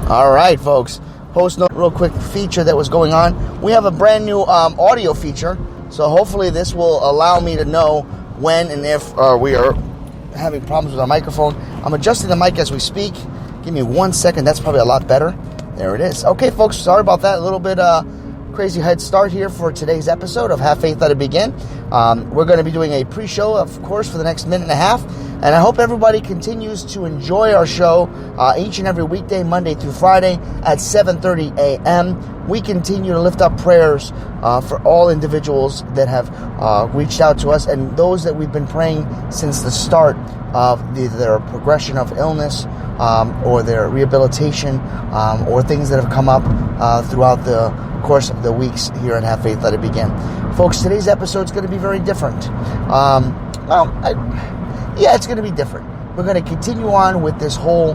All right, folks. Post note, real quick feature that was going on. We have a brand new audio feature, so hopefully this will allow me to know when and if we are having problems with our microphone. I'm adjusting the mic as we speak. Give me 1 second. That's probably a lot better. There it is. Okay, folks. Sorry about that. A little bit crazy head start here for today's episode of Have Faith, Let It Begin. We're going to be doing a pre-show, of course, for the next minute and a half. And I hope everybody continues to enjoy our show each and every weekday, Monday through Friday at 7:30 a.m. We continue to lift up prayers for all individuals that have reached out to us and those that we've been praying since the start of their progression of illness or their rehabilitation or things that have come up throughout the course of the weeks here at Have Faith, Let It Begin. Folks, today's episode is going to be very different. It's going to be different. We're going to continue on with this whole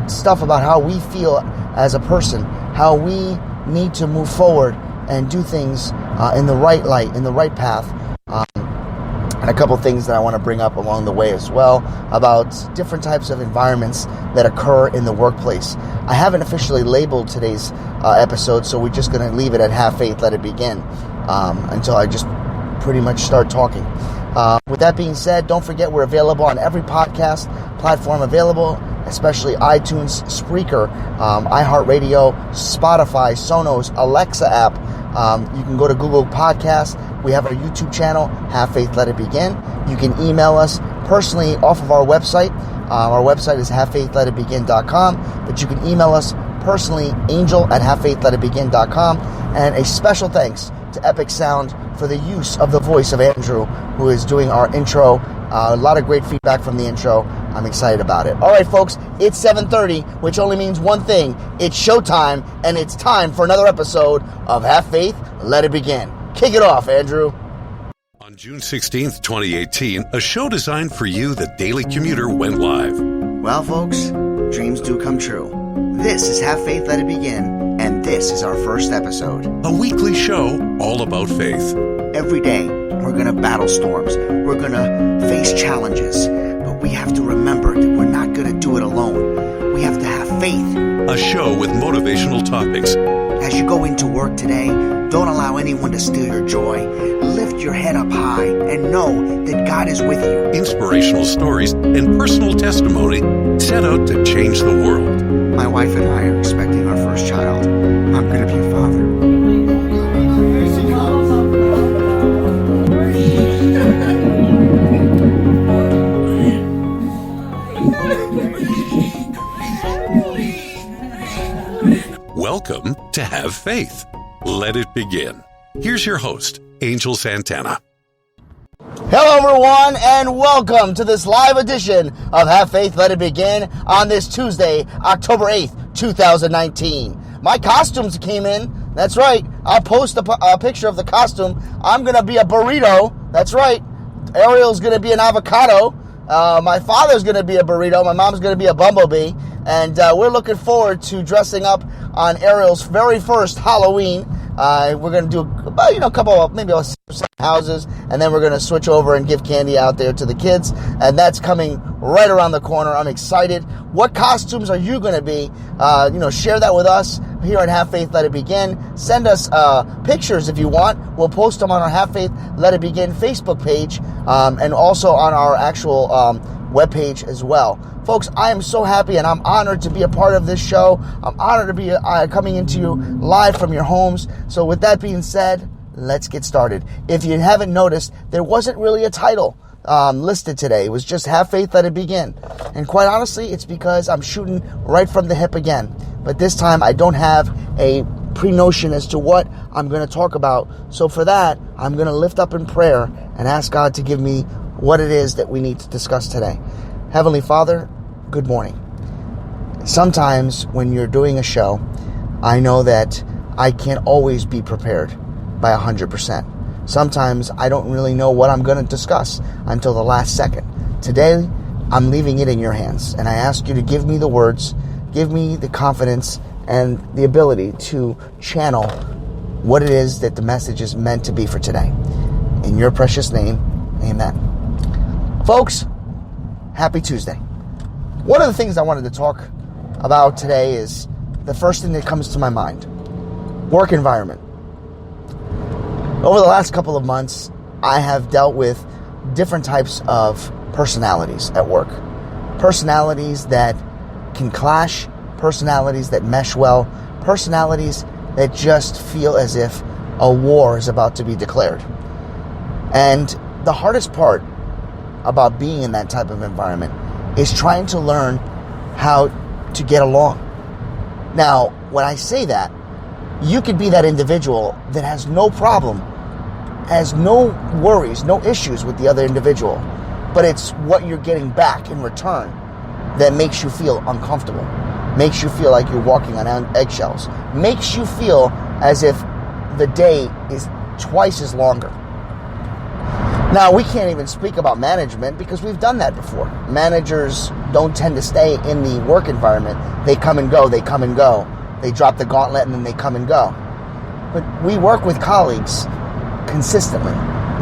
stuff about how we feel as a person, how we need to move forward and do things in the right light, in the right path. And a couple things that I want to bring up along the way as well about different types of environments that occur in the workplace. I haven't officially labeled today's episode, so we're just going to leave it at Have Faith, Let It Begin until I just pretty much start talking. With that being said, don't forget we're available on every podcast platform available, especially iTunes, Spreaker, iHeartRadio, Spotify, Sonos, Alexa app. You can go to Google Podcasts. We have our YouTube channel, Have Faith, Let It Begin. You can email us personally off of our website. Our website is havefaithletitbegin.com, but you can email us personally, angel@havefaithletitbegin.com. And a special thanks to Epic Sound for the use of the voice of Andrew, who is doing our intro. A lot of great feedback from the intro. I'm excited about it. All right, folks, it's 7:30, which only means one thing. It's showtime, and it's time for another episode of Have Faith, Let It Begin. Kick it off, Andrew. On June 16th, 2018, a show designed for you, the Daily Commuter, went live. Well, folks, dreams do come true. This is Have Faith, Let It Begin, and this is our first episode. A weekly show all about faith. Every day, we're going to battle storms. We're going to face challenges. But we have to remember that we're not going to do it alone. We have to have faith. A show with motivational topics. As you go into work today, don't allow anyone to steal your joy. Lift your head up high and know that God is with you. Inspirational stories and personal testimony set out to change the world. My wife and I are expecting our first child. I'm going to be a father. Welcome to Have Faith. Let it begin. Here's your host, Angel Santana. Hello, everyone, and welcome to this live edition of Have Faith, Let It Begin on this Tuesday, October 8th, 2019. My costumes came in. That's right. I'll post a picture of the costume. I'm going to be a burrito. That's right. Ariel's going to be an avocado. My father's going to be a burrito. My mom's going to be a bumblebee. And we're looking forward to dressing up on Ariel's very first Halloween. We're going to do a couple of, maybe 6 houses, and then we're going to switch over and give candy out there to the kids. And that's coming right around the corner. I'm excited. What costumes are you going to be? Share that with us here at Have Faith, Let It Begin. Send us pictures if you want. We'll post them on our Have Faith, Let It Begin Facebook page and also on our actual webpage as well. Folks, I am so happy and I'm honored to be a part of this show. I'm honored to be coming into you live from your homes. So with that being said, let's get started. If you haven't noticed, there wasn't really a title listed today. It was just Have Faith, Let It Begin. And quite honestly, it's because I'm shooting right from the hip again. But this time I don't have a pre-notion as to what I'm going to talk about. So for that, I'm going to lift up in prayer and ask God to give me what it is that we need to discuss today. Heavenly Father, good morning. Sometimes when you're doing a show, I know that I can't always be prepared by 100%. Sometimes I don't really know what I'm going to discuss until the last second. Today, I'm leaving it in your hands, and I ask you to give me the words, give me the confidence and the ability to channel what it is that the message is meant to be for today. In your precious name, amen. Folks, happy Tuesday. One of the things I wanted to talk about today is the first thing that comes to my mind, work environment. Over the last couple of months, I have dealt with different types of personalities at work. Personalities that can clash, personalities that mesh well, personalities that just feel as if a war is about to be declared. And the hardest part about being in that type of environment is trying to learn how to get along. Now, when I say that, you could be that individual that has no problem, has no worries, no issues with the other individual, but it's what you're getting back in return that makes you feel uncomfortable, makes you feel like you're walking on eggshells, makes you feel as if the day is twice as longer. Now, we can't even speak about management because we've done that before. Managers don't tend to stay in the work environment. They come and go, they come and go. They drop the gauntlet and then they come and go. But we work with colleagues consistently.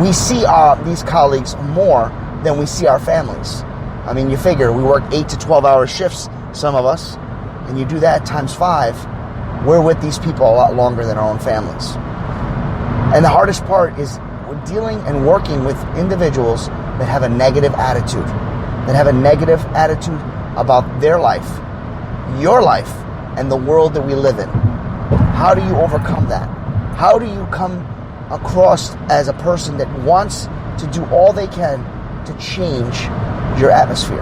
We see these colleagues more than we see our families. I mean, you figure we work 8 to 12-hour shifts, some of us, and you do that times 5, we're with these people a lot longer than our own families. And the hardest part is we're dealing and working with individuals that have a negative attitude, about their life, your life, and the world that we live in. How do you overcome that? How do you come across as a person that wants to do all they can to change your atmosphere?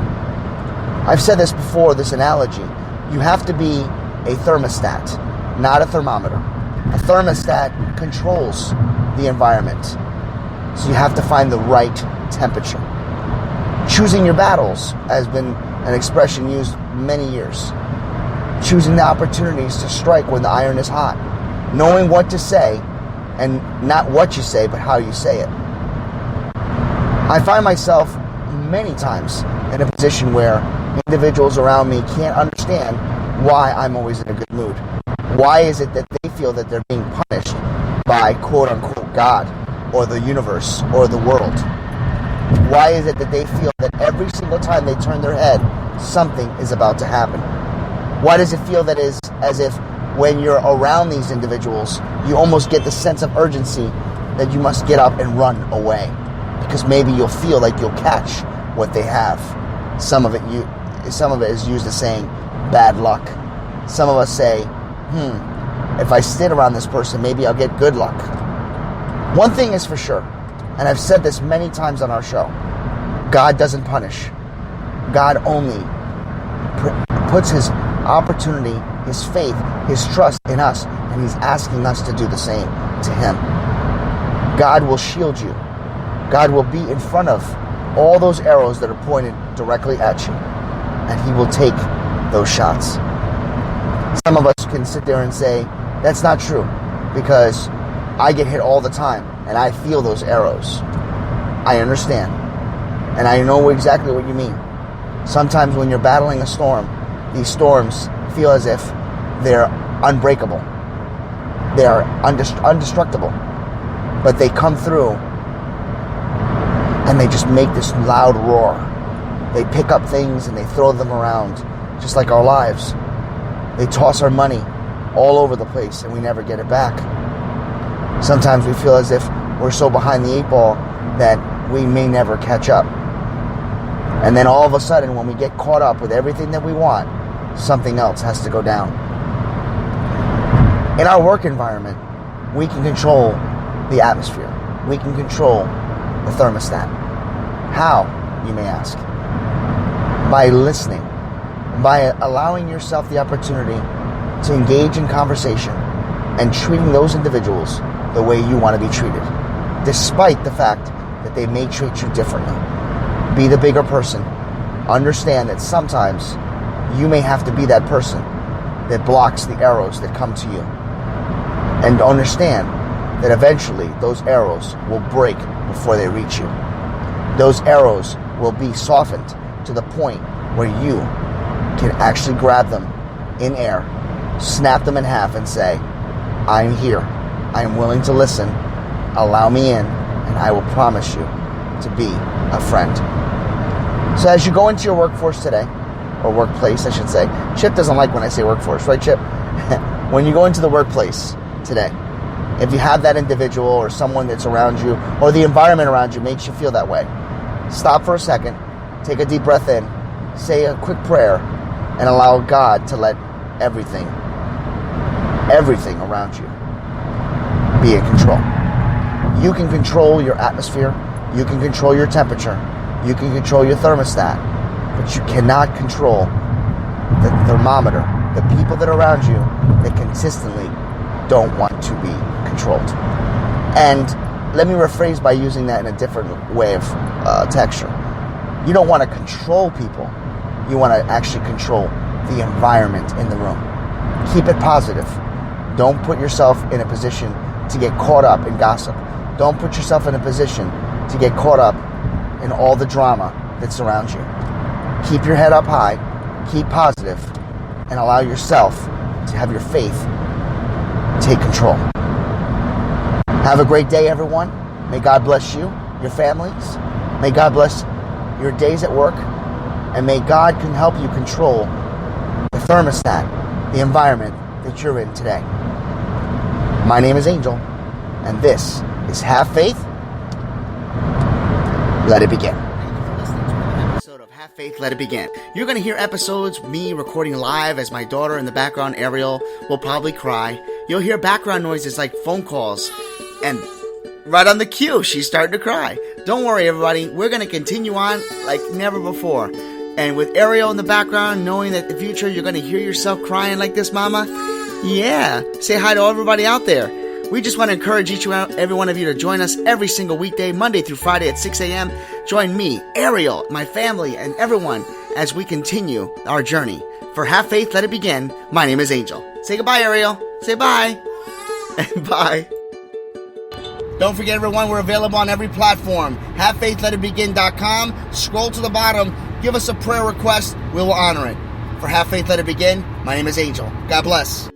I've said this before, this analogy. You have to be a thermostat, not a thermometer. A thermostat controls the environment. So you have to find the right temperature. Choosing your battles has been an expression used many years. Choosing the opportunities to strike when the iron is hot. Knowing what to say, and not what you say, but how you say it. I find myself many times in a position where individuals around me can't understand why I'm always in a good mood. Why is it that they feel that they're being punished by quote-unquote God, or the universe, or the world? Why is it that they feel that every single time they turn their head, something is about to happen? Why does it feel that is as if when you're around these individuals, you almost get the sense of urgency that you must get up and run away? Because maybe you'll feel like you'll catch what they have. Some of it is used as saying bad luck. Some of us say, if I sit around this person, maybe I'll get good luck. One thing is for sure, and I've said this many times on our show, God doesn't punish. God only puts his opportunity, his faith, his trust in us, and he's asking us to do the same to him. God will shield you. God will be in front of all those arrows that are pointed directly at you, and he will take those shots. Some of us can sit there and say, that's not true, because I get hit all the time, and I feel those arrows. I understand, and I know exactly what you mean. Sometimes when you're battling a storm, these storms feel as if they're unbreakable. They are indestructible, but they come through and they just make this loud roar. They pick up things and they throw them around, just like our lives. They toss our money all over the place and we never get it back. Sometimes we feel as if we're so behind the 8 ball that we may never catch up. And then all of a sudden, when we get caught up with everything that we want, something else has to go down. In our work environment, we can control the atmosphere. We can control the thermostat. How, you may ask? By listening, by allowing yourself the opportunity to engage in conversation and treating those individuals the way you want to be treated, despite the fact that they may treat you differently. Be the bigger person. Understand that sometimes you may have to be that person that blocks the arrows that come to you. And understand that eventually those arrows will break before they reach you. Those arrows will be softened to the point where you can actually grab them in air, snap them in half and say, I'm here. I am willing to listen. Allow me in, and I will promise you to be a friend. So as you go into your workforce today, or workplace, I should say. Chip doesn't like when I say workforce, right, Chip? When you go into the workplace today, if you have that individual or someone that's around you or the environment around you makes you feel that way, stop for a second, take a deep breath in, say a quick prayer, and allow God to let everything around you be in control. You can control your atmosphere, you can control your temperature, you can control your thermostat, but you cannot control the thermometer, the people that are around you that consistently don't want to be controlled. And let me rephrase by using that in a different way of texture. You don't want to control people. You want to actually control the environment in the room. Keep it positive. Don't put yourself in a position to get caught up in gossip. Don't put yourself in a position to get caught up in all the drama that surrounds you. Keep your head up high, keep positive, and allow yourself to have your faith take control. Have a great day, everyone. May God bless you, your families. May God bless your days at work. And may God can help you control the thermostat, the environment that you're in today. My name is Angel, and this is Have Faith, Let It Begin. Thank you for listening to another episode of Have Faith, Let It Begin. You're going to hear episodes, me recording live as my daughter in the background, Ariel, will probably cry. You'll hear background noises like phone calls, and right on the cue, she's starting to cry. Don't worry, everybody. We're going to continue on like never before. And with Ariel in the background, knowing that in the future you're going to hear yourself crying like this, Mama, yeah, say hi to everybody out there. We just want to encourage every one of you to join us every single weekday, Monday through Friday at 6 a.m. Join me, Ariel, my family, and everyone as we continue our journey. For Have Faith, Let It Begin, my name is Angel. Say goodbye, Ariel. Say bye. Bye. Don't forget, everyone, we're available on every platform. HaveFaithLetItBegin.com. Scroll to the bottom. Give us a prayer request. We will honor it. For Have Faith, Let It Begin, my name is Angel. God bless.